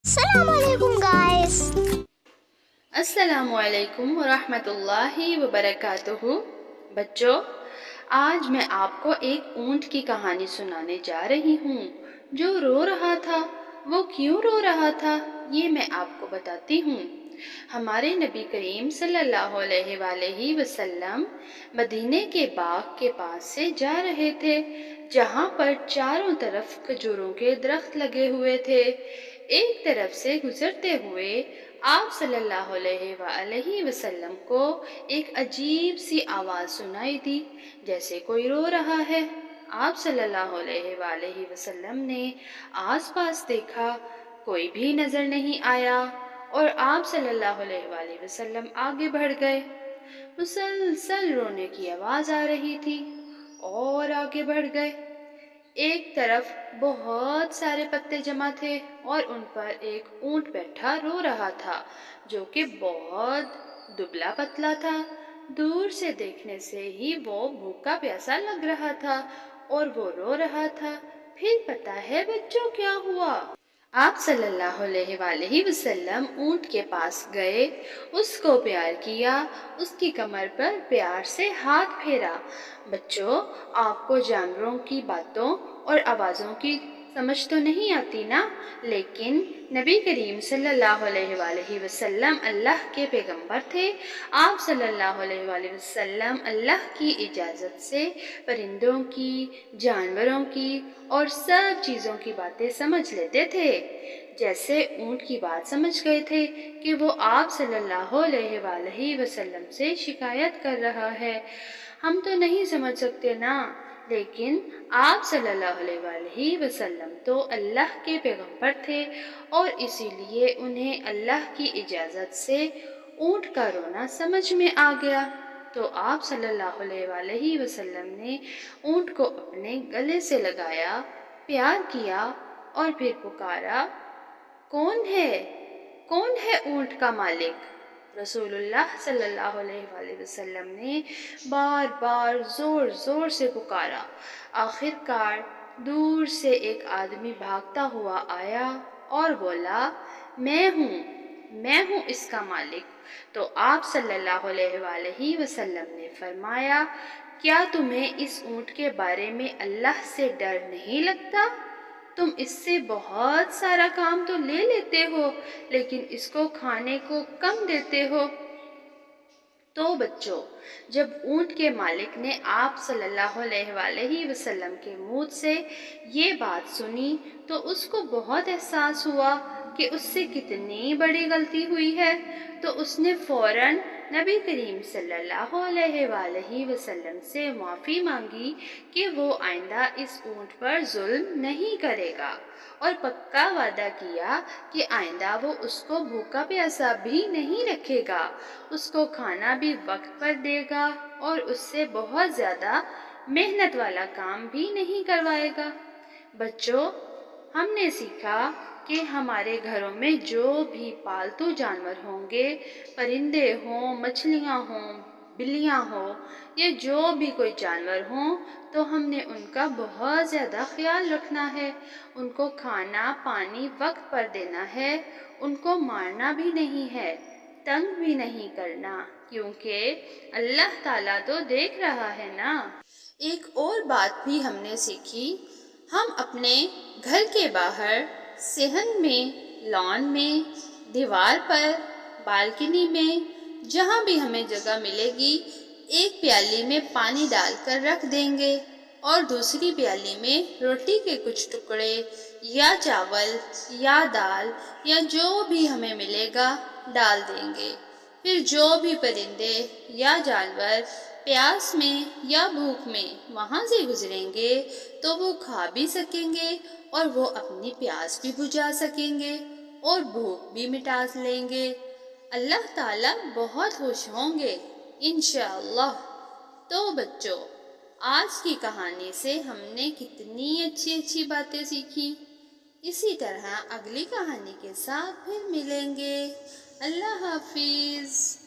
السلام علیکم گائز۔ السلام علیکم ورحمۃ اللہ وبرکاتہ۔ بچوں، آج میں آپ کو ایک اونٹ کی کہانی سنانے جا رہی ہوں جو رو رہا تھا۔ وہ کیوں رو رہا تھا یہ میں آپ کو بتاتی ہوں۔ ہمارے نبی کریم صلی اللہ علیہ وآلہ وسلم مدینے کے باغ کے پاس سے جا رہے تھے جہاں پر چاروں طرف کھجوروں کے درخت لگے ہوئے تھے۔ ایک طرف سے گزرتے ہوئے آپ صلی اللہ علیہ وآلہ وسلم کو ایک عجیب سی آواز سنائی دی، جیسے کوئی رو رہا ہے۔ آپ صلی اللہ علیہ وآلہ وسلم نے آس پاس دیکھا، کوئی بھی نظر نہیں آیا، اور آپ صلی اللہ علیہ وآلہ وسلم آگے بڑھ گئے۔ مسلسل رونے کی آواز آ رہی تھی اور آگے بڑھ گئے۔ ایک طرف بہت سارے پتے جمع تھے اور ان پر ایک اونٹ بیٹھا رو رہا تھا جو کہ بہت دبلا پتلا تھا۔ دور سے دیکھنے سے ہی وہ بھوکا پیاسا لگ رہا تھا اور وہ رو رہا تھا۔ پھر پتہ ہے بچوں کیا ہوا؟ آپ صلی اللہ علیہ وآلہ وسلم اونٹ کے پاس گئے، اس کو پیار کیا، اس کی کمر پر پیار سے ہاتھ پھیرا۔ بچوں، آپ کو جانوروں کی باتوں اور آوازوں کی سمجھ تو نہیں آتی نا، لیکن نبی کریم صلی اللہ علیہ وآلہ وسلم اللہ کے پیغمبر تھے۔ آپ صلی اللہ علیہ وآلہ وسلم اللہ کی اجازت سے پرندوں کی، جانوروں کی اور سب چیزوں کی باتیں سمجھ لیتے تھے۔ جیسے اونٹ کی بات سمجھ گئے تھے کہ وہ آپ صلی اللہ علیہ وآلہ وسلم سے شکایت کر رہا ہے۔ ہم تو نہیں سمجھ سکتے نا، لیکن آپ صلی اللہ علیہ وآلہ وسلم تو اللہ کے پیغمبر تھے اور اسی لیے انہیں اللہ کی اجازت سے اونٹ کا رونا سمجھ میں آ گیا۔ تو آپ صلی اللہ علیہ وآلہ وسلم نے اونٹ کو اپنے گلے سے لگایا، پیار کیا اور پھر پکارا، کون ہے؟ کون ہے اونٹ کا مالک؟ رسول اللہ صلی اللہ علیہ وآلہ وسلم نے بار بار زور زور سے پکارا۔ آخر کار دور سے ایک آدمی بھاگتا ہوا آیا اور بولا، میں ہوں اس کا مالک۔ تو آپ صلی اللہ علیہ وآلہ وسلم نے فرمایا، کیا تمہیں اس اونٹ کے بارے میں اللہ سے ڈر نہیں لگتا؟ تم اس سے بہت سارا کام تو لے لیتے ہو لیکن اس کو کھانے کو کم دیتے ہو۔ تو بچوں، جب اونٹ کے مالک نے آپ صلی اللہ علیہ وآلہ وسلم کے منہ سے یہ بات سنی تو اس کو بہت احساس ہوا کہ اس سے کتنی بڑی غلطی ہوئی ہے۔ تو اس نے فوراً نبی کریم صلی اللہ علیہ وآلہ وسلم سے معافی مانگی کہ وہ آئندہ اس اونٹ پر ظلم نہیں کرے گا، اور پکا وعدہ کیا کہ آئندہ وہ اس کو بھوکا پیاسا بھی نہیں رکھے گا، اس کو کھانا بھی وقت پر دے گا اور اس سے بہت زیادہ محنت والا کام بھی نہیں کروائے گا۔ بچوں، ہم نے سیکھا کہ ہمارے گھروں میں جو بھی پالتو جانور ہوں گے، پرندے ہوں، مچھلیاں ہوں، بلیاں ہوں یا جو بھی کوئی جانور ہوں، تو ہم نے ان کا بہت زیادہ خیال رکھنا ہے، ان کو کھانا پانی وقت پر دینا ہے، ان کو مارنا بھی نہیں ہے، تنگ بھی نہیں کرنا، کیونکہ اللہ تعالیٰ تو دیکھ رہا ہے نا۔ ایک اور بات بھی ہم نے سیکھی، ہم اپنے گھر کے باہر صحن میں، لان میں، دیوار پر، بالکنی میں، جہاں بھی ہمیں جگہ ملے گی، ایک پیالی میں پانی ڈال کر رکھ دیں گے اور دوسری پیالی میں روٹی کے کچھ ٹکڑے یا چاول یا دال یا جو بھی ہمیں ملے گا ڈال دیں گے۔ پھر جو بھی پرندے یا جانور پیاس میں یا بھوک میں وہاں سے گزریں گے تو وہ کھا بھی سکیں گے اور وہ اپنی پیاس بھی بجھا سکیں گے اور بھوک بھی مٹا لیں گے۔ اللہ تعالیٰ بہت خوش ہوں گے انشاءاللہ۔ تو بچوں، آج کی کہانی سے ہم نے کتنی اچھی اچھی باتیں سیکھی۔ اسی طرح اگلی کہانی کے ساتھ پھر ملیں گے۔ اللہ حافظ۔